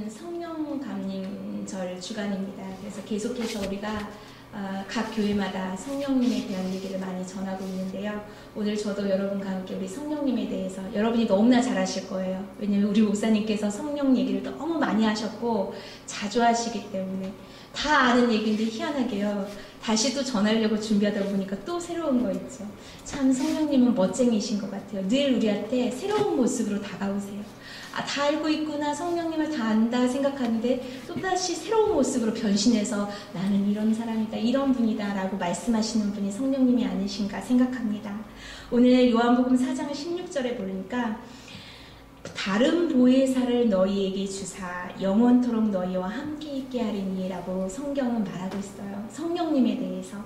성령 감림절 주간입니다. 그래서 계속해서 우리가 각 교회마다 성령님에 대한 얘기를 많이 전하고 있는데요. 오늘 저도 여러분과 함께 우리 성령님에 대해서 여러분이 너무나 잘 아실 거예요. 왜냐면 우리 목사님께서 성령 얘기를 너무 많이 하셨고 자주 하시기 때문에 다 아는 얘기인데 희한하게요. 다시 또 전하려고 준비하다 보니까 또 새로운 거 있죠. 참 성령님은 멋쟁이신 것 같아요. 늘 우리한테 새로운 모습으로 다가오세요. 다 알고 있구나, 성령님을 다 안다 생각하는데 또다시 새로운 모습으로 변신해서 나는 이런 사람이다, 이런 분이다 라고 말씀하시는 분이 성령님이 아니신가 생각합니다. 오늘 요한복음 4장 16절에 보니까 다른 보혜사를 너희에게 주사 영원토록 너희와 함께 있게 하리니 라고 성경은 말하고 있어요. 성령님에 대해서.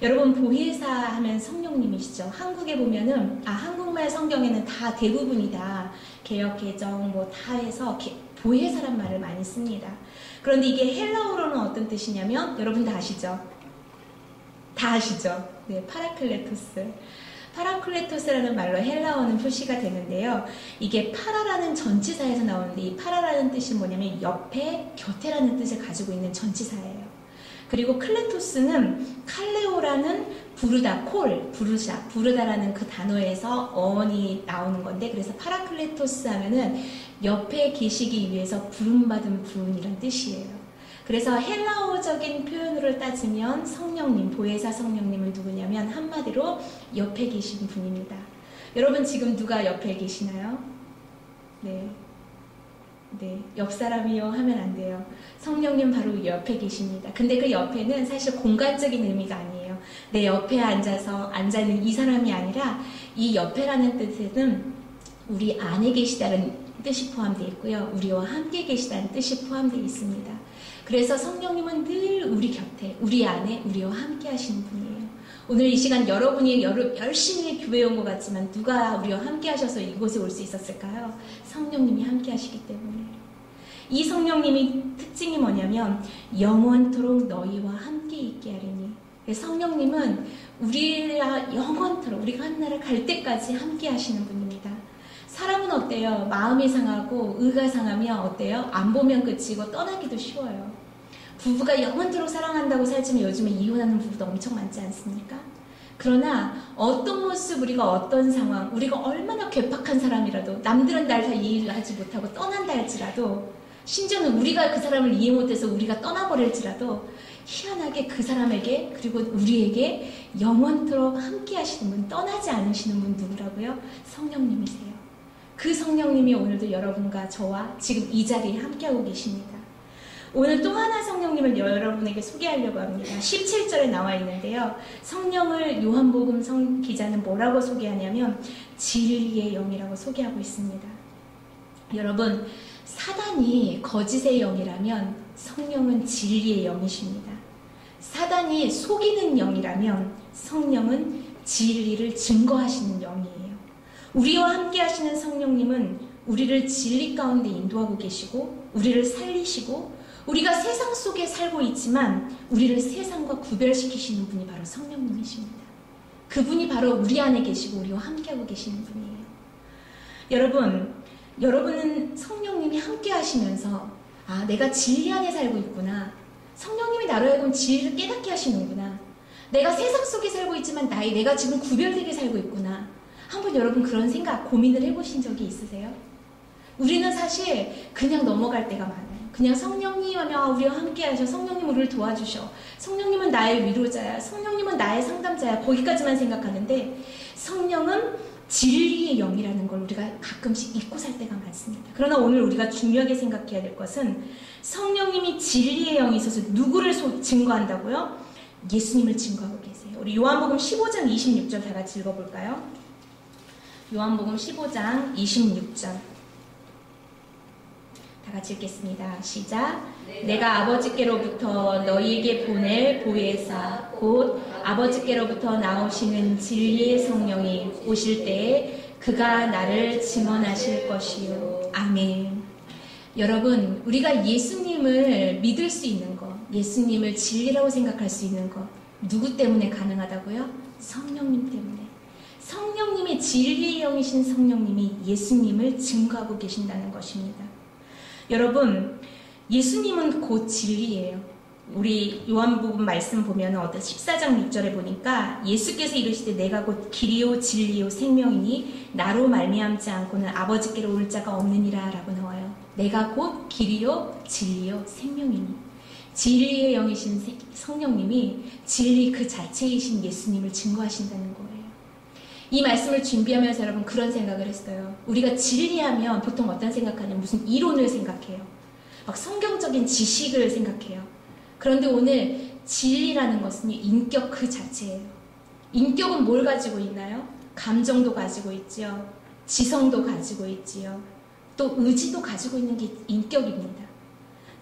여러분, 보혜사 하면 성령님이시죠. 한국에 보면은 한국말 성경에는 다 대부분이다, 개역 개정 뭐 다 해서 보혜사란 말을 많이 씁니다. 그런데 이게 헬라어로는 어떤 뜻이냐면 여러분 다 아시죠? 다 아시죠? 네, 파라클레토스. 파라클레토스라는 말로 헬라어는 표시가 되는데요. 이게 파라라는 전치사에서 나오는데 이 파라라는 뜻이 뭐냐면 옆에, 곁에라는 뜻을 가지고 있는 전치사예요. 그리고 클레토스는 칼레오라는 부르다, 부르다라는 그 단어에서 어원이 나오는 건데, 그래서 파라클레토스 하면은 옆에 계시기 위해서 부름받은 분이란 뜻이에요. 그래서 헬라어적인 표현으로 따지면 성령님, 보혜사 성령님은 누구냐면 한마디로 옆에 계신 분입니다. 여러분 지금 누가 옆에 계시나요? 네, 옆 사람이요 하면 안 돼요. 성령님 바로 옆에 계십니다. 근데 그 옆에는 사실 공간적인 의미가 아니에요. 내 옆에 앉아있는 이 사람이 아니라 이 옆에라는 뜻에는 우리 안에 계시다는 뜻이 포함되어 있고요. 우리와 함께 계시다는 뜻이 포함되어 있습니다. 그래서 성령님은 늘 우리 곁에, 우리 안에, 우리와 함께 하시는 분이에요. 오늘 이 시간 여러분이 열심히 교회에 온 것 같지만 누가 우리와 함께 하셔서 이곳에 올 수 있었을까요? 성령님이 함께 하시기 때문에. 이 성령님이 특징이 뭐냐면 영원토록 너희와 함께 있게 하리니. 성령님은 우리와 영원토록, 우리가 하늘나라 갈 때까지 함께 하시는 분입니다. 사람은 어때요? 마음이 상하고 의가 상하면 어때요? 안 보면 그치고 떠나기도 쉬워요. 부부가 영원토록 사랑한다고 살지만 요즘에 이혼하는 부부도 엄청 많지 않습니까? 그러나 어떤 모습, 우리가 어떤 상황, 우리가 얼마나 괴팍한 사람이라도 남들은 날 다 이해를 하지 못하고 떠난다 할지라도, 심지어는 우리가 그 사람을 이해 못해서 우리가 떠나버릴지라도 희한하게 그 사람에게 그리고 우리에게 영원토록 함께 하시는 분, 떠나지 않으시는 분 누구라고요? 성령님이세요. 그 성령님이 오늘도 여러분과 저와 지금 이 자리에 함께하고 계십니다. 오늘 또 하나 성령님을 여러분에게 소개하려고 합니다. 17절에 나와 있는데요. 성령을 요한복음 기자는 뭐라고 소개하냐면 진리의 영이라고 소개하고 있습니다. 여러분, 사단이 거짓의 영이라면 성령은 진리의 영이십니다. 사단이 속이는 영이라면 성령은 진리를 증거하시는 영이에요. 우리와 함께 하시는 성령님은 우리를 진리 가운데 인도하고 계시고 우리를 살리시고 우리가 세상 속에 살고 있지만 우리를 세상과 구별시키시는 분이 바로 성령님이십니다. 그분이 바로 우리 안에 계시고 우리와 함께하고 계시는 분이에요. 여러분은 성령님이 함께 하시면서 내가 진리 안에 살고 있구나. 성령님이 나로 하여금 진리를 깨닫게 하시는구나. 내가 세상 속에 살고 있지만 내가 지금 구별되게 살고 있구나. 한번 여러분 그런 생각, 고민을 해보신 적이 있으세요? 우리는 사실 그냥 넘어갈 때가 많아요. 그냥 성령님 하면 우리와 함께 하셔. 성령님 우리를 도와주셔. 성령님은 나의 위로자야. 성령님은 나의 상담자야. 거기까지만 생각하는데 성령은 진리의 영이라는 걸 우리가 가끔씩 잊고 살 때가 많습니다. 그러나 오늘 우리가 중요하게 생각해야 될 것은 성령님이 진리의 영이 있어서 누구를 증거한다고요? 예수님을 증거하고 계세요. 우리 요한복음 15장 26절 다 같이 읽어볼까요? 요한복음 15장 26절 다 같이 읽겠습니다. 시작. 내가 아버지께로부터 너희에게 보낼 보혜사 곧 아버지께로부터 나오시는 진리의 성령이 오실 때에 그가 나를 증언하실 것이요. 아멘. 여러분, 우리가 예수님을 믿을 수 있는 것, 예수님을 진리라고 생각할 수 있는 것 누구 때문에 가능하다고요? 성령님 때문에. 성령님이 진리의 영이신 성령님이 예수님을 증거하고 계신다는 것입니다. 여러분, 예수님은 곧 진리예요. 우리 요한복음 말씀 보면 14장 6절에 보니까 예수께서 이르시되 내가 곧 길이요 진리요 생명이니 나로 말미암지 않고는 아버지께로 올 자가 없느니라 라고 나와요. 내가 곧 길이요 진리요 생명이니. 진리의 영이신 성령님이 진리 그 자체이신 예수님을 증거하신다는 거예요. 이 말씀을 준비하면서 여러분 그런 생각을 했어요. 우리가 진리하면 보통 어떤 생각하냐면 무슨 이론을 생각해요. 막 성경적인 지식을 생각해요. 그런데 오늘 진리라는 것은 인격 그 자체예요. 인격은 뭘 가지고 있나요? 감정도 가지고 있지요. 지성도 가지고 있지요. 또 의지도 가지고 있는 게 인격입니다.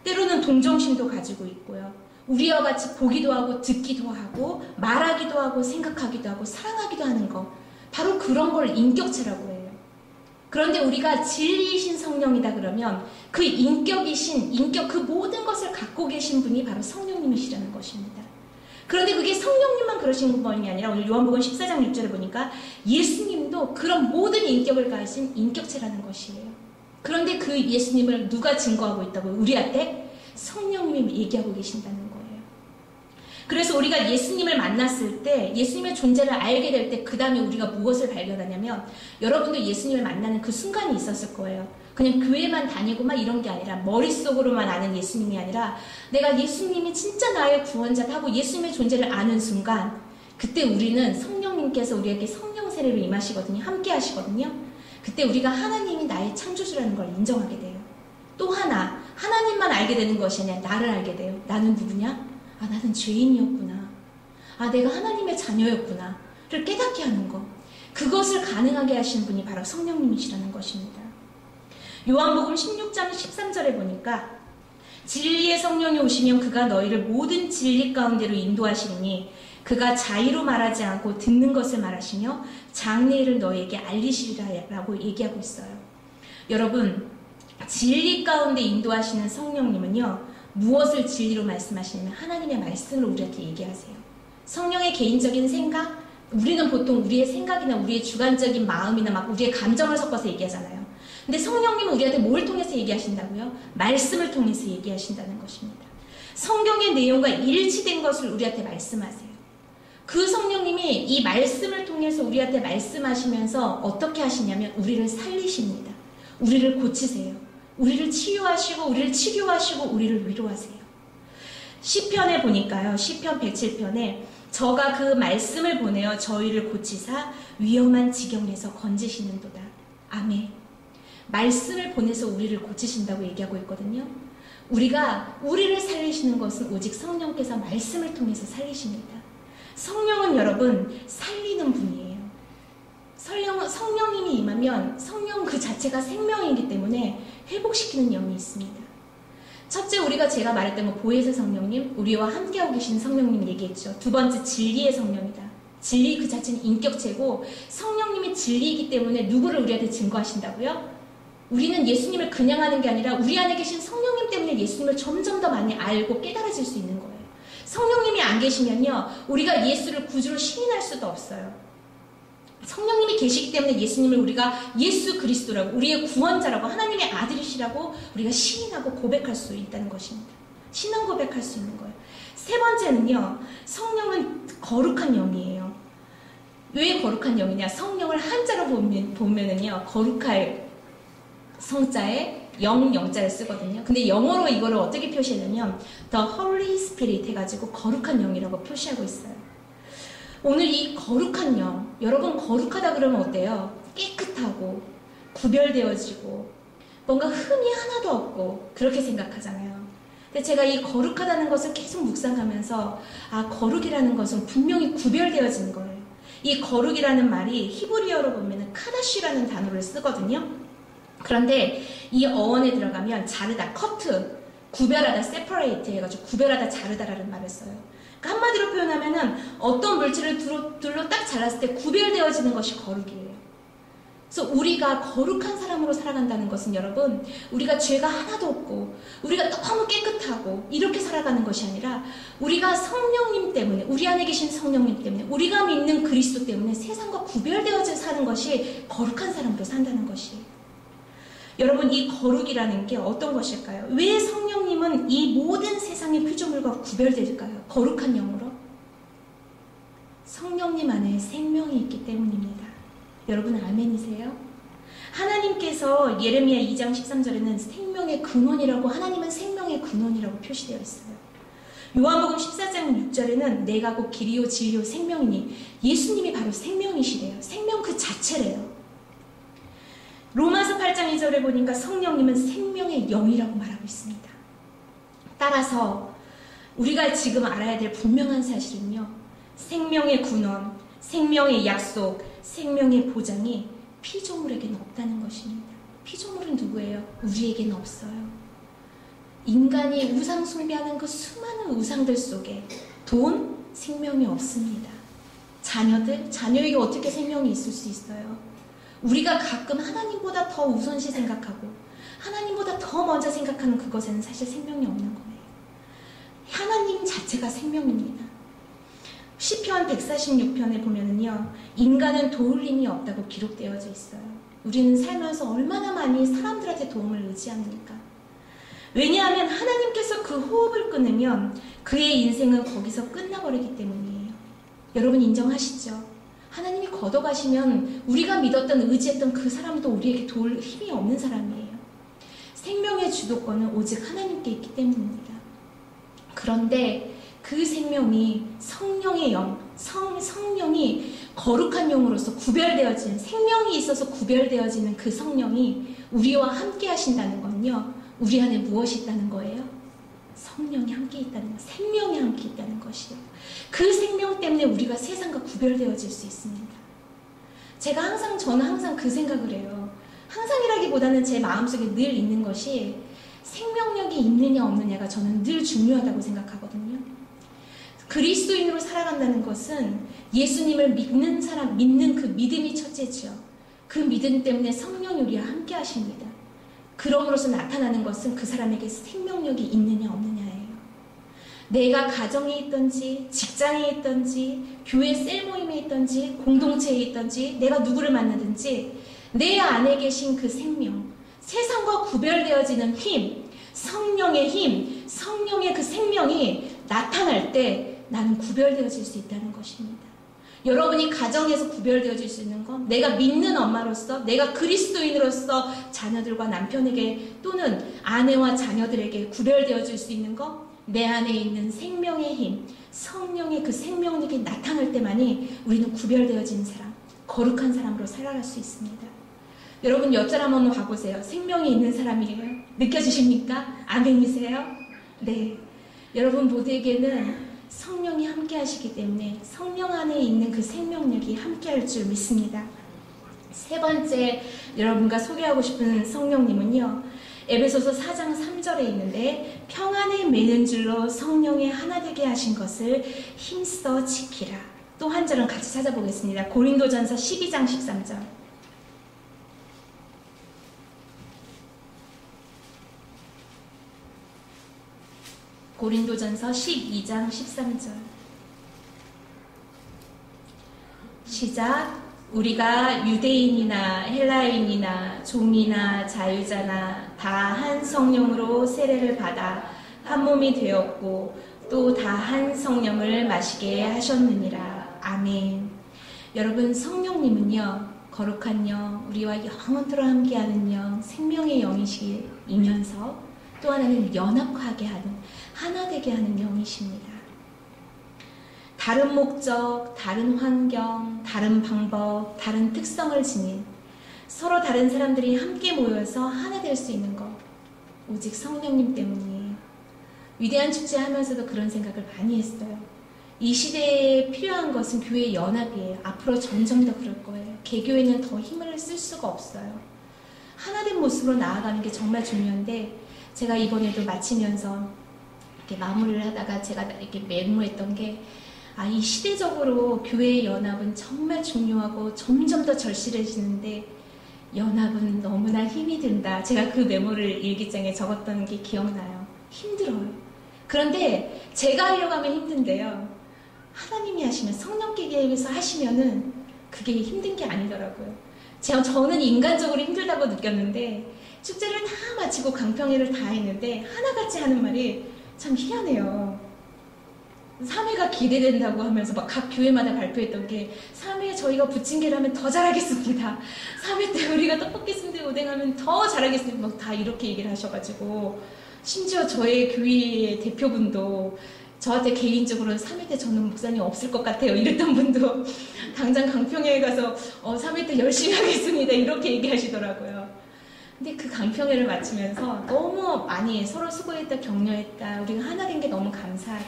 때로는 동정심도 가지고 있고요. 우리와 같이 보기도 하고 듣기도 하고 말하기도 하고 생각하기도 하고 사랑하기도 하는 것. 바로 그런 걸 인격체라고 해요. 그런데 우리가 진리이신 성령이다 그러면 그 인격이신 인격 그 모든 것을 갖고 계신 분이 바로 성령님이시라는 것입니다. 그런데 그게 성령님만 그러신 분이 아니라 오늘 요한복음 14장 6절에 보니까 예수님도 그런 모든 인격을 가진 인격체라는 것이에요. 그런데 그 예수님을 누가 증거하고 있다고요? 우리한테 성령님이 얘기하고 계신다는 거예요. 그래서 우리가 예수님을 만났을 때 예수님의 존재를 알게 될 때 그 다음에 우리가 무엇을 발견하냐면 여러분도 예수님을 만나는 그 순간이 있었을 거예요. 그냥 교회만 다니고 막 이런 게 아니라 머릿속으로만 아는 예수님이 아니라 내가 예수님이 진짜 나의 구원자다 하고 예수님의 존재를 아는 순간 그때 우리는 성령님께서 우리에게 성령 세례로 임하시거든요. 함께 하시거든요. 그때 우리가 하나님이 나의 창조주라는 걸 인정하게 돼요. 또 하나 하나님만 알게 되는 것이 아니라 나를 알게 돼요. 나는 누구냐? 아, 나는 죄인이었구나. 아, 내가 하나님의 자녀였구나. 를 깨닫게 하는 것. 그것을 가능하게 하신 분이 바로 성령님이시라는 것입니다. 요한복음 16장 13절에 보니까 진리의 성령이 오시면 그가 너희를 모든 진리 가운데로 인도하시니 그가 자의로 말하지 않고 듣는 것을 말하시며 장래일을 너희에게 알리시리라라고 얘기하고 있어요. 여러분, 진리 가운데 인도하시는 성령님은요. 무엇을 진리로 말씀하시냐면 하나님의 말씀을 우리한테 얘기하세요. 성령의 개인적인 생각, 우리는 보통 우리의 생각이나 우리의 주관적인 마음이나 막 우리의 감정을 섞어서 얘기하잖아요. 근데 성령님은 우리한테 뭘 통해서 얘기하신다고요? 말씀을 통해서 얘기하신다는 것입니다. 성경의 내용과 일치된 것을 우리한테 말씀하세요. 그 성령님이 이 말씀을 통해서 우리한테 말씀하시면서 어떻게 하시냐면 우리를 살리십니다. 우리를 고치세요. 우리를 치유하시고 우리를 치료하시고 우리를 위로하세요. 시편에 보니까요. 시편 107편에 저가 그 말씀을 보내어 저희를 고치사 위험한 지경에서 건지시는도다. 아멘. 말씀을 보내서 우리를 고치신다고 얘기하고 있거든요. 우리를 살리시는 것은 오직 성령께서 말씀을 통해서 살리십니다. 성령은 여러분 살리는 분이에요. 성령님이 임하면 성령 그 자체가 생명이기 때문에 회복시키는 영이 있습니다. 첫째, 제가 말했던 건 보혜사 성령님, 우리와 함께하고 계신 성령님 얘기했죠. 두 번째, 진리의 성령이다. 진리 그 자체는 인격체고 성령님이 진리이기 때문에 누구를 우리한테 증거하신다고요? 우리는 예수님을 그냥 하는 게 아니라 우리 안에 계신 성령님 때문에 예수님을 점점 더 많이 알고 깨달아질 수 있는 거예요. 성령님이 안 계시면요, 우리가 예수를 구주로 시인할 수도 없어요. 성령님이 계시기 때문에 예수님을 우리가 예수 그리스도라고, 우리의 구원자라고, 하나님의 아들이시라고 우리가 시인하고 고백할 수 있다는 것입니다. 신앙 고백할 수 있는 거예요. 세 번째는요, 성령은 거룩한 영이에요. 왜 거룩한 영이냐? 성령을 한자로 보면은요, 거룩할 성자에 영자를 쓰거든요. 근데 영어로 이거를 어떻게 표시하냐면 The Holy Spirit 해가지고 거룩한 영이라고 표시하고 있어요. 오늘 이 거룩한 영, 여러분 거룩하다 그러면 어때요? 깨끗하고 구별되어지고 뭔가 흠이 하나도 없고 그렇게 생각하잖아요. 근데 제가 이 거룩하다는 것을 계속 묵상하면서 거룩이라는 것은 분명히 구별되어진 거예요. 이 거룩이라는 말이 히브리어로 보면 카다시라는 단어를 쓰거든요. 그런데 이 어원에 들어가면 자르다, 커트, 구별하다, separate 해가지고 구별하다, 자르다라는 말을 써요. 그러니까 한마디로 표현하면은 어떤 물질을 둘로 딱 잘랐을 때 구별되어지는 것이 거룩이에요. 그래서 우리가 거룩한 사람으로 살아간다는 것은 여러분, 우리가 죄가 하나도 없고 우리가 너무 깨끗하고 이렇게 살아가는 것이 아니라 우리가 성령님 때문에, 우리 안에 계신 성령님 때문에, 우리가 믿는 그리스도 때문에 세상과 구별되어져 사는 것이 거룩한 사람으로 산다는 것이에요. 여러분, 이 거룩이라는 게 어떤 것일까요? 왜 성령님은 여러분, 이 모든 세상의 피조물과 구별될까요? 거룩한 영으로? 성령님 안에 생명이 있기 때문입니다. 여러분 아멘이세요? 하나님께서 예레미야 2장 13절에는 생명의 근원이라고, 하나님은 생명의 근원이라고 표시되어 있어요. 요한복음 14장 6절에는 내가 곧 길이요 진리요 생명이니, 예수님이 바로 생명이시래요. 생명 그 자체래요. 로마서 8장 2절에 보니까 성령님은 생명의 영이라고 말하고 있습니다. 따라서 우리가 지금 알아야 될 분명한 사실은요, 생명의 근원, 생명의 약속, 생명의 보장이 피조물에게는 없다는 것입니다. 피조물은 누구예요? 우리에게는 없어요. 인간이 우상 숭배하는 그 수많은 우상들 속에 돈, 생명이 없습니다. 자녀에게 어떻게 생명이 있을 수 있어요? 우리가 가끔 하나님보다 더 우선시 생각하고 하나님보다 더 먼저 생각하는 그것에는 사실 생명이 없는 거예요. 하나님 자체가 생명입니다. 시편 146편에 보면은요, 인간은 도울 힘이 없다고 기록되어져 있어요. 우리는 살면서 얼마나 많이 사람들한테 도움을 의지합니까? 왜냐하면 하나님께서 그 호흡을 끊으면 그의 인생은 거기서 끝나버리기 때문이에요. 여러분 인정하시죠? 하나님이 걷어가시면 우리가 믿었던, 의지했던 그 사람도 우리에게 도울 힘이 없는 사람이에요. 생명의 주도권은 오직 하나님께 있기 때문입니다. 그런데 그 생명이 성령의 영, 성령이 거룩한 영으로서 구별되어진, 생명이 있어서 구별되어지는 그 성령이 우리와 함께 하신다는 건요, 우리 안에 무엇이 있다는 거예요? 성령이 함께 있다는 것, 생명이 함께 있다는 것이에요. 그 생명 때문에 우리가 세상과 구별되어질 수 있습니다. 저는 항상 그 생각을 해요. 항상이라기보다는 제 마음속에 늘 있는 것이, 생명력이 있느냐 없느냐가 저는 늘 중요하다고 생각하거든요. 그리스도인으로 살아간다는 것은 예수님을 믿는 사람, 믿는 그 믿음이 첫째죠. 그 믿음 때문에 성령이 우리와 함께 하십니다. 그럼으로써 나타나는 것은 그 사람에게 생명력이 있느냐 없느냐예요. 내가 가정에 있든지, 직장에 있든지, 교회 셀 모임에 있든지, 공동체에 있든지, 내가 누구를 만나든지 내 안에 계신 그 생명, 세상과 구별되어지는 힘, 성령의 그 생명이 나타날 때 나는 구별되어질 수 있다는 것입니다. 여러분이 가정에서 구별되어질 수 있는 건, 내가 믿는 엄마로서, 내가 그리스도인으로서 자녀들과 남편에게 또는 아내와 자녀들에게 구별되어질 수 있는 건, 내 안에 있는 생명의 힘, 성령의 그 생명력이 나타날 때만이 우리는 구별되어진 사람, 거룩한 사람으로 살아갈 수 있습니다. 여러분 옆 사람 한번 봐보세요. 생명이 있는 사람이에요. 느껴지십니까? 아멘이세요? 네. 여러분 모두에게는 성령이 함께 하시기 때문에 성령 안에 있는 그 생명력이 함께 할 줄 믿습니다. 세 번째 여러분과 소개하고 싶은 성령님은요, 에베소서 4장 3절에 있는데, 평안에 매는 줄로 성령의 하나 되게 하신 것을 힘써 지키라. 또 한 절은 같이 찾아보겠습니다. 고린도전서 12장 13절. 고린도전서 12장 13절. 시작. 우리가 유대인이나 헬라인이나 종이나 자유자나 다 한 성령으로 세례를 받아 한 몸이 되었고 또 다 한 성령을 마시게 하셨느니라. 아멘. 여러분, 성령님은요, 거룩한 영, 우리와 영원토록 함께하는 영, 생명의 영이시면서 또 하나는 연합하게 하는, 하나 되게 하는 영이십니다. 다른 목적, 다른 환경, 다른 방법, 다른 특성을 지닌 서로 다른 사람들이 함께 모여서 하나 될 수 있는 것, 오직 성령님 때문이에요. 위대한 축제 하면서도 그런 생각을 많이 했어요. 이 시대에 필요한 것은 교회의 연합이에요. 앞으로 점점 더 그럴 거예요. 개교에는 더 힘을 쓸 수가 없어요. 하나된 모습으로 나아가는 게 정말 중요한데, 제가 이번에도 마치면서 이렇게 마무리를 하다가 제가 이렇게 메모했던 게, 이 시대적으로 교회의 연합은 정말 중요하고 점점 더 절실해지는데 연합은 너무나 힘이 든다. 제가 그 메모를 일기장에 적었던 게 기억나요. 힘들어요. 그런데 제가 하려고 하면 힘든데요, 하나님이 하시면, 성령께서 하시면은 그게 힘든 게 아니더라고요. 저는 인간적으로 힘들다고 느꼈는데 축제를 다 마치고 강평회를 다 했는데 하나같이 하는 말이 참 희한해요. 3회가 기대된다고 하면서 막 각 교회마다 발표했던 게 3회 저희가 부침개를 하면 더 잘하겠습니다. 3회 때 우리가 떡볶이 순대 오뎅하면 더 잘하겠습니다. 막 다 이렇게 얘기를 하셔가지고 심지어 저의 교회의 대표분도 저한테 개인적으로 3회 때 저는 목사님 없을 것 같아요. 이랬던 분도 당장 강평회에 가서 3회 때 열심히 하겠습니다. 이렇게 얘기하시더라고요. 근데 그 강평회를 마치면서 너무 많이 서로 수고했다, 격려했다. 우리가 하나 된 게 너무 감사하다.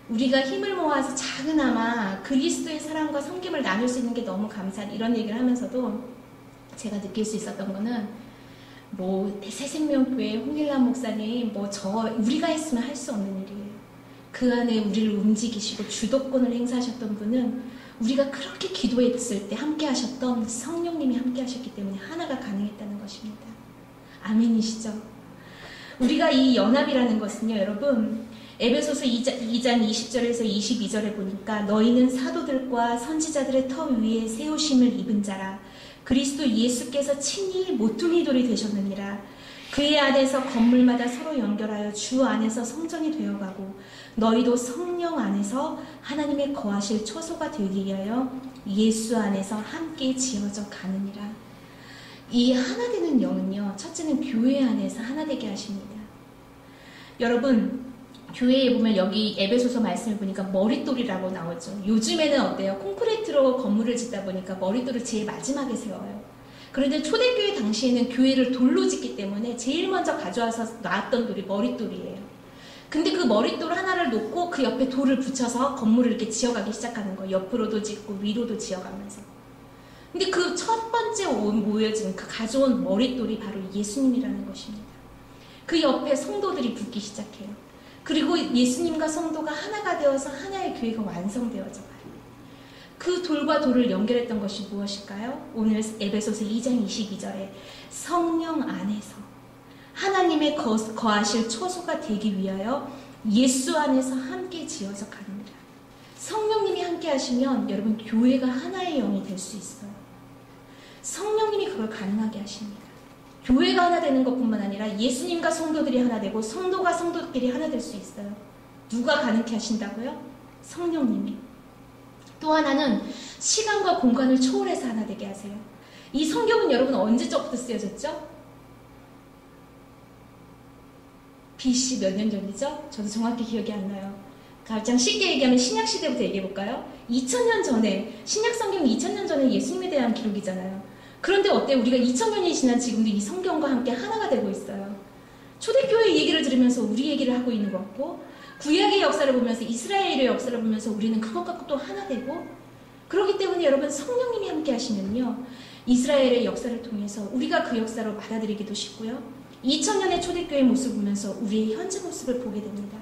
우리가 힘을 모아서 작은아마 그리스도의 사랑과 섬김을 나눌 수 있는 게 너무 감사하다. 이런 얘기를 하면서도 제가 느낄 수 있었던 거는 새생명교회 홍길남 목사님 우리가 했으면 할 수 없는 일이에요. 그 안에 우리를 움직이시고 주도권을 행사하셨던 분은 우리가 그렇게 기도했을 때 함께 하셨던 성령님이 함께 하셨기 때문에 하나가 가능했다는 것입니다. 아멘이시죠? 우리가 이 연합이라는 것은요, 여러분, 에베소서 2장 20절에서 22절에 보니까 너희는 사도들과 선지자들의 터 위에 세우심을 입은 자라. 그리스도 예수께서 친히 모퉁이 돌이 되셨느니라. 그의 안에서 건물마다 서로 연결하여 주 안에서 성전이 되어가고 너희도 성령 안에서 하나님의 거하실 초소가 되기 위하여 예수 안에서 함께 지어져 가느니라. 이 하나 되는 영은요, 첫째는 교회 안에서 하나 되게 하십니다. 여러분, 교회에 보면 여기 에베소서 말씀을 보니까 머릿돌이라고 나오죠. 요즘에는 어때요? 콘크리트로 건물을 짓다 보니까 머릿돌을 제일 마지막에 세워요. 그런데 초대교회 당시에는 교회를 돌로 짓기 때문에 제일 먼저 가져와서 놨던 돌이 머릿돌이에요. 근데 그 머릿돌 하나를 놓고 그 옆에 돌을 붙여서 건물을 이렇게 지어가기 시작하는 거예요. 옆으로도 짓고 위로도 지어가면서. 근데 그 첫 번째 모여진 그 가져온 머릿돌이 바로 예수님이라는 것입니다. 그 옆에 성도들이 붙기 시작해요. 그리고 예수님과 성도가 하나가 되어서 하나의 교회가 완성되어져 가요. 그 돌과 돌을 연결했던 것이 무엇일까요? 오늘 에베소서 2장 22절에 성령 안에서 하나님의 거하실 초소가 되기 위하여 예수 안에서 함께 지어져 가느니라. 성령님이 함께 하시면 여러분 교회가 하나의 영이 될 수 있어요. 성령님이 그걸 가능하게 하십니다. 교회가 하나 되는 것뿐만 아니라 예수님과 성도들이 하나 되고 성도가 성도끼리 하나 될 수 있어요. 누가 가능케 하신다고요? 성령님이. 또 하나는 시간과 공간을 초월해서 하나 되게 하세요. 이 성경은 여러분 언제적부터 쓰여졌죠? BC 몇 년 전이죠? 저도 정확히 기억이 안 나요. 가장 쉽게 얘기하면 신약시대부터 얘기해볼까요? 2000년 전에, 신약성경 2000년 전에 예수님에 대한 기록이잖아요. 그런데 어때요? 우리가 2000년이 지난 지금도 이 성경과 함께 하나가 되고 있어요. 초대교회 얘기를 들으면서 우리 얘기를 하고 있는 것 같고, 구약의 역사를 보면서 이스라엘의 역사를 보면서 우리는 그것 갖고 또 하나 되고, 그렇기 때문에 여러분 성령님이 함께 하시면요, 이스라엘의 역사를 통해서 우리가 그 역사로 받아들이기도 쉽고요, 2000년의 초대교회 모습을 보면서 우리의 현재 모습을 보게 됩니다.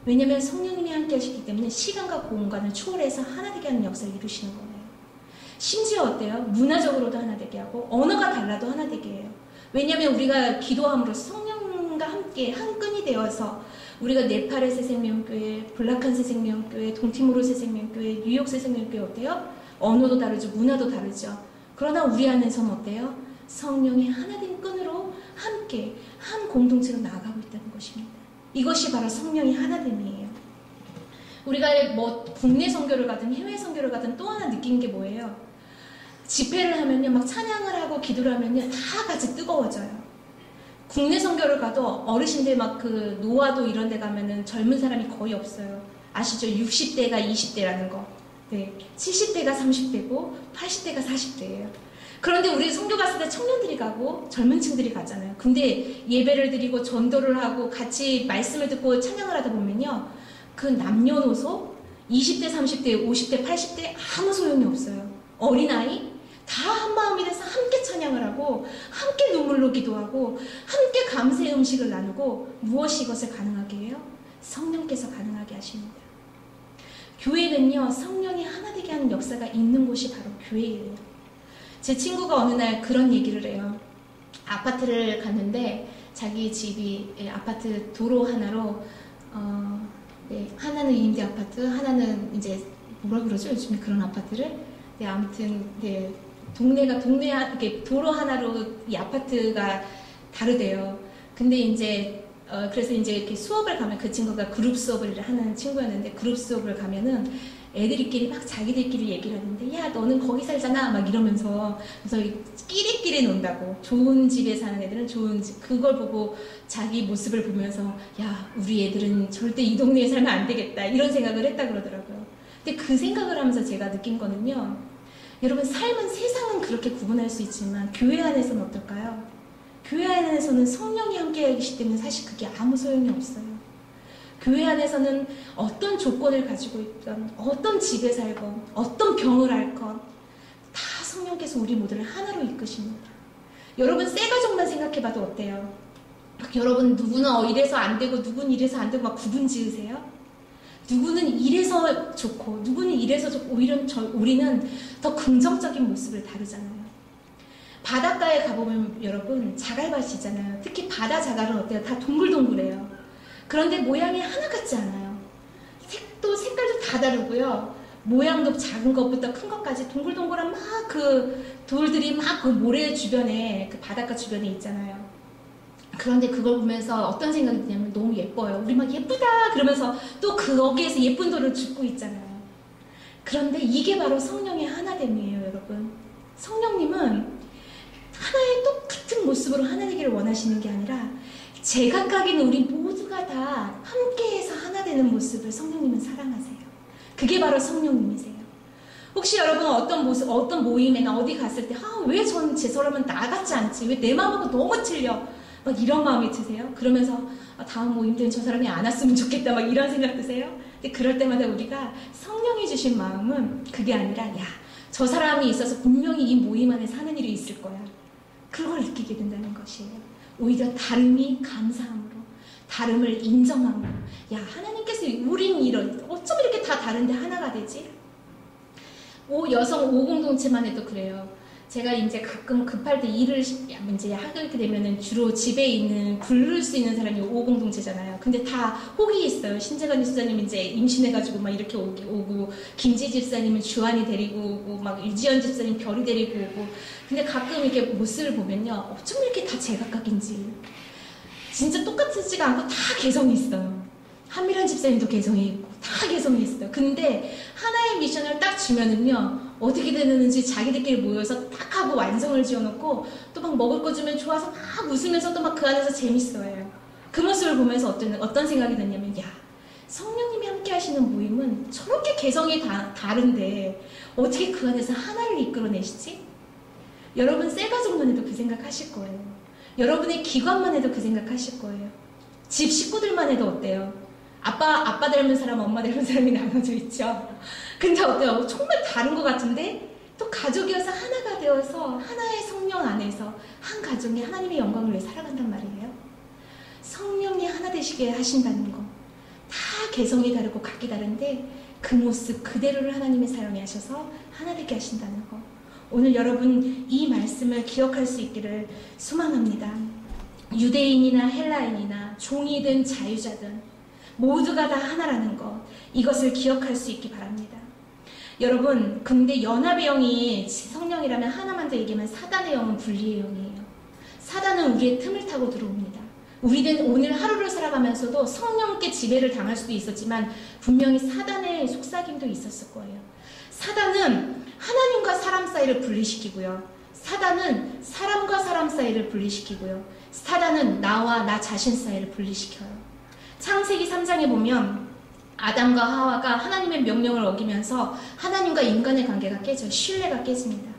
왜냐하면 성령님이 함께 하시기 때문에 시간과 공간을 초월해서 하나 되게 하는 역사를 이루시는 거예요. 심지어 어때요? 문화적으로도 하나 되게 하고 언어가 달라도 하나 되게 해요. 왜냐하면 우리가 기도함으로써 성령과 함께 한 끈이 되어서 우리가 네팔의 새생명교회, 블락한 새생명교회, 동티모르 새생명교회, 뉴욕 새생명교회 어때요? 언어도 다르죠. 문화도 다르죠. 그러나 우리 안에서는 어때요? 성령이 하나 된 끈으로 함께 한 공동체로 나아가고 있다는 것입니다. 이것이 바로 성령이 하나됨이에요. 우리가 국내 선교를 가든 해외 선교를 가든 또 하나 느낀 게 뭐예요? 집회를 하면요, 막 찬양을 하고 기도를 하면요, 다 같이 뜨거워져요. 국내 선교를 가도 어르신들 막 그 노화도 이런 데 가면은 젊은 사람이 거의 없어요. 아시죠? 60대가 20대라는 거. 네. 70대가 30대고 80대가 40대예요. 그런데 우리 선교 갔을 때 청년들이 가고 젊은 층들이 가잖아요. 근데 예배를 드리고 전도를 하고 같이 말씀을 듣고 찬양을 하다 보면요, 그 남녀노소 20대, 30대, 50대, 80대 아무 소용이 없어요. 어린아이 다 한마음이 돼서 함께 찬양을 하고 함께 눈물로 기도하고 함께 감사의 음식을 나누고 무엇이 이것을 가능하게 해요? 성령께서 가능하게 하십니다. 교회는요, 성령이 하나 되게 하는 역사가 있는 곳이 바로 교회예요. 제 친구가 어느 날 그런 얘기를 해요. 아파트를 갔는데 자기 집이 아파트 도로 하나로 하나는 임대 아파트, 하나는 이제 뭐라 그러죠? 요즘에 그런 아파트를. 아무튼 동네가 이렇게 도로 하나로 이 아파트가 다르대요. 근데 이제 그래서 이제 이렇게 수업을 가면 그 친구가 그룹 수업을 하는 친구였는데 그룹 수업을 가면은 애들끼리 막 자기들끼리 얘기를 하는데 야 너는 거기 살잖아 막 이러면서 그래서 끼리끼리 논다고 좋은 집에 사는 애들은 좋은 집 그걸 보고 자기 모습을 보면서 야 우리 애들은 절대 이 동네에 살면 안 되겠다 이런 생각을 했다 그러더라고요. 근데 그 생각을 하면서 제가 느낀 거는요. 여러분 삶은 세상은 그렇게 구분할 수 있지만 교회 안에서는 어떨까요? 교회 안에서는 성령이 함께 계시기 때문에 사실 그게 아무 소용이 없어요. 교회 안에서는 어떤 조건을 가지고 있던 어떤 집에 살건 어떤 병을 앓건 다 성령께서 우리 모두를 하나로 이끄십니다. 여러분 새 가족만 생각해봐도 어때요? 여러분 누구는 이래서 안 되고 누구는 이래서 안 되고 막 구분 지으세요? 누구는 이래서 좋고 누구는 이래서 좋고 오히려 우리는 더 긍정적인 모습을 다루잖아요. 바닷가에 가보면 여러분 자갈밭이잖아요. 특히 바다 자갈은 어때요? 다 동글동글해요. 그런데 모양이 하나 같지 않아요. 색깔도 다 다르고요. 모양도 작은 것부터 큰 것까지 동글동글한 막 그 돌들이 막 그 모래 주변에 그 바닷가 주변에 있잖아요. 그런데 그걸 보면서 어떤 생각이 드냐면 너무 예뻐요. 우리 막 예쁘다 그러면서 또 거기에서 예쁜 돌을 줍고 있잖아요. 그런데 이게 바로 성령의 하나됨이에요, 여러분. 성령님은 하나의 똑같은 모습으로 하나 되기를 원하시는 게 아니라 제각각인 우리 모두가 다 함께해서 하나 되는 모습을 성령님은 사랑하세요. 그게 바로 성령님이세요. 혹시 여러분 어떤 모습, 어떤 모임에나 어디 갔을 때 왜 제 사람은 나 같지 않지? 왜 내 마음하고 너무 틀려? 막 이런 마음이 드세요? 그러면서 다음 모임 때는 저 사람이 안 왔으면 좋겠다 막 이런 생각 드세요? 근데 그럴 때마다 우리가 성령이 주신 마음은 그게 아니라 야, 저 사람이 있어서 분명히 이 모임 안에 사는 일이 있을 거야. 그걸 느끼게 된다는 것이에요. 오히려 다름이 감사함으로 다름을 인정함으로 야 하나님께서 우린 이런 어쩜 이렇게 다 다른데 하나가 되지? 여성 5공동체만 해도 그래요. 제가 이제 가끔 급할 때 일을 이제 하게 되면은 주로 집에 있는 굴릴 수 있는 사람이 5공동체잖아요. 근데 다 혹이 있어요. 신재관 집사님 이제 임신해가지고 막 이렇게 오고 김지 집사님은 주한이 데리고 오고 막 유지연 집사님 별이 데리고 오고. 근데 가끔 이렇게 모습을 보면요, 어쩜 이렇게 다 제각각인지 진짜 똑같지가 않고 다 개성이 있어요. 한미란 집사님도 개성이 있고 다 개성이 있어요. 근데 하나의 미션을 딱 주면은요. 어떻게 되는지 자기들끼리 모여서 딱 하고 완성을 지어놓고 또 막 먹을 거 주면 좋아서 막 웃으면서 또 막 그 안에서 재밌어해요. 그 모습을 보면서 어떤 생각이 드냐면 야 성령님이 함께 하시는 모임은 저렇게 개성이 다른데 어떻게 그 안에서 하나를 이끌어내시지? 여러분 셀가족만 해도 그 생각하실 거예요. 여러분의 기관만 해도 그 생각하실 거예요. 집 식구들만 해도 어때요? 아빠 닮은 사람, 엄마 닮은 사람이 나눠져 있죠. 근데 어때요? 정말 다른 것 같은데 또 가족이어서 하나가 되어서 하나의 성령 안에서 한 가정이 하나님의 영광을 위해 살아간단 말이에요. 성령이 하나 되시게 하신다는 거. 다 개성이 다르고 각기 다른데 그 모습 그대로를 하나님의 사용해 하셔서 하나 되게 하신다는 거. 오늘 여러분 이 말씀을 기억할 수 있기를 소망합니다. 유대인이나 헬라인이나 종이든 자유자든 모두가 다 하나라는 것, 이것을 기억할 수 있기 바랍니다. 여러분, 근데 연합의 영이 성령이라면 하나만 더 얘기하면 사단의 영은 분리의 영이에요. 사단은 우리의 틈을 타고 들어옵니다. 우리는 오늘 하루를 살아가면서도 성령께 지배를 당할 수도 있었지만 분명히 사단의 속삭임도 있었을 거예요. 사단은 하나님과 사람 사이를 분리시키고요. 사단은 사람과 사람 사이를 분리시키고요. 사단은 나와 나 자신 사이를 분리시켜요. 창세기 3장에 보면 아담과 하와가 하나님의 명령을 어기면서 하나님과 인간의 관계가 깨져요. 신뢰가 깨집니다.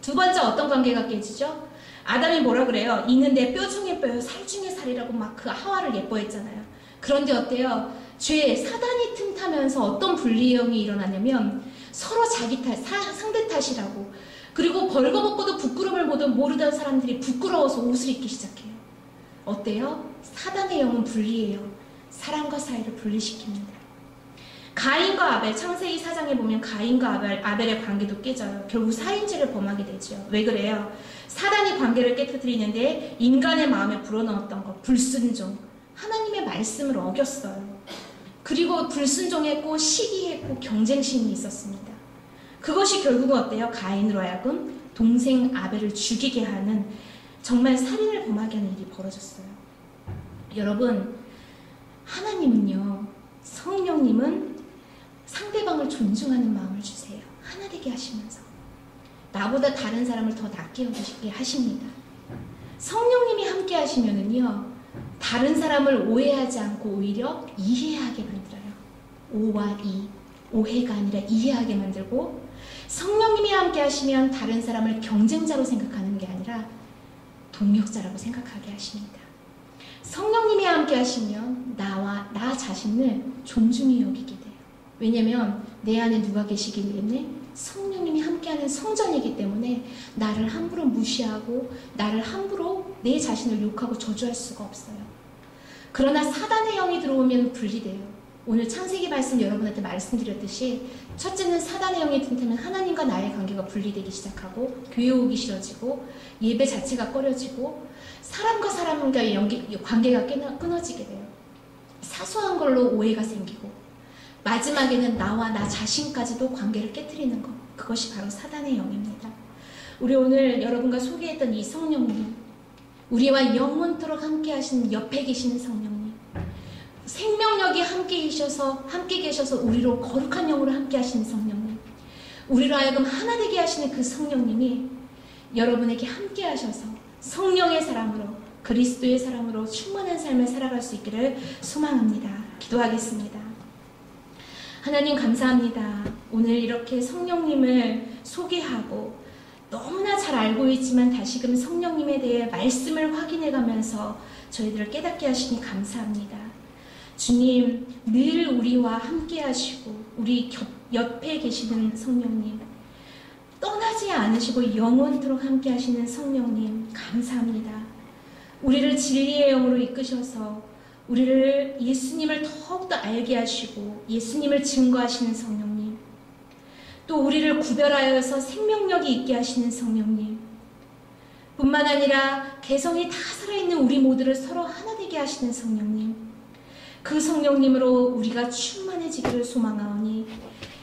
두 번째 어떤 관계가 깨지죠? 아담이 뭐라 그래요? 이는 내 뼈 중에 뼈요 살 중에 살이라고 막 그 하와를 예뻐했잖아요. 그런데 어때요? 죄 사단이 틈타면서 어떤 분리형이 일어나냐면 서로 자기 탓, 상대 탓이라고. 그리고 벌거벗고도 부끄러움을 모르던 사람들이 부끄러워서 옷을 입기 시작해요. 어때요? 사단의 영은 분리해요. 사람과 사이를 분리시킵니다. 가인과 아벨, 창세기 4장에 보면 가인과 아벨의 관계도 깨져요. 결국 살인죄를 범하게 되죠. 왜 그래요? 사단이 관계를 깨뜨리는데 인간의 마음에 불어넣었던 것, 불순종. 하나님의 말씀을 어겼어요. 그리고 불순종했고 시기했고 경쟁심이 있었습니다. 그것이 결국은 어때요? 가인으로 하여금 동생 아벨을 죽이게 하는 정말 살인을 범하게 하는 일이 벌어졌어요. 여러분, 하나님은요, 성령님은 상대방을 존중하는 마음을 주세요. 하나 되게 하시면서 나보다 다른 사람을 더 낫게 여기게 하십니다. 성령님이 함께 하시면은요, 다른 사람을 오해하지 않고 오히려 이해하게 만들어요. 오와 이, 오해가 아니라 이해하게 만들고, 성령님이 함께 하시면 다른 사람을 경쟁자로 생각하는 게 아니라 동력자라고 생각하게 하십니다. 성령님이 함께 하시면 나 자신을 존중히 여기게 돼요. 왜냐면 내 안에 누가 계시기 때문에? 성령님이 함께하는 성전이기 때문에 나를 함부로 무시하고 나를 함부로 내 자신을 욕하고 저주할 수가 없어요. 그러나 사단의 영이 들어오면 분리돼요. 오늘 창세기 말씀 여러분한테 말씀드렸듯이, 첫째는 사단의 영이 든다면 하나님과 나의 관계가 분리되기 시작하고 교회 오기 싫어지고 예배 자체가 꺼려지고 사람과 사람과의 관계가 끊어지게 돼요. 사소한 걸로 오해가 생기고 마지막에는 나와 나 자신까지도 관계를 깨트리는 것, 그것이 바로 사단의 영입니다. 우리 오늘 여러분과 소개했던 이 성령님, 우리와 영원토록 함께 하시는 옆에 계시는 성령님, 생명력이 함께 계셔서 우리로 거룩한 영으로 함께 하시는 성령님, 우리로 하여금 하나 되게 하시는 그 성령님이 여러분에게 함께 하셔서 성령의 사람으로, 그리스도의 사람으로 충만한 삶을 살아갈 수 있기를 소망합니다. 기도하겠습니다. 하나님 감사합니다. 오늘 이렇게 성령님을 소개하고 너무나 잘 알고 있지만 다시금 성령님에 대해 말씀을 확인해가면서 저희들을 깨닫게 하시니 감사합니다. 주님, 늘 우리와 함께 하시고 우리 옆에 계시는 성령님, 떠나지 않으시고 영원토록 함께 하시는 성령님 감사합니다. 우리를 진리의 영으로 이끄셔서 우리를 예수님을 더욱더 알게 하시고 예수님을 증거하시는 성령님, 또 우리를 구별하여서 생명력이 있게 하시는 성령님, 뿐만 아니라 개성이 다 살아있는 우리 모두를 서로 하나 되게 하시는 성령님, 그 성령님으로 우리가 충만해지기를 소망하오니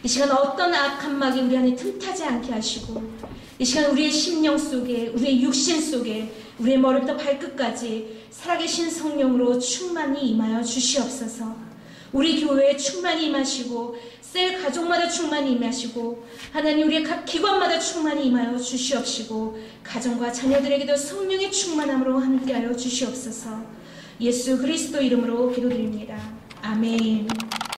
이 시간 어떤 악한 막이 우리 안에 틈타지 않게 하시고 이 시간 우리의 심령 속에, 우리의 육신 속에, 우리의 머리부터 발끝까지 살아계신 성령으로 충만히 임하여 주시옵소서. 우리 교회에 충만히 임하시고 셀 가족마다 충만히 임하시고 하나님 우리의 각 기관마다 충만히 임하여 주시옵시고 가정과 자녀들에게도 성령의 충만함으로 함께하여 주시옵소서. 예수 그리스도 이름으로 기도드립니다. 아멘.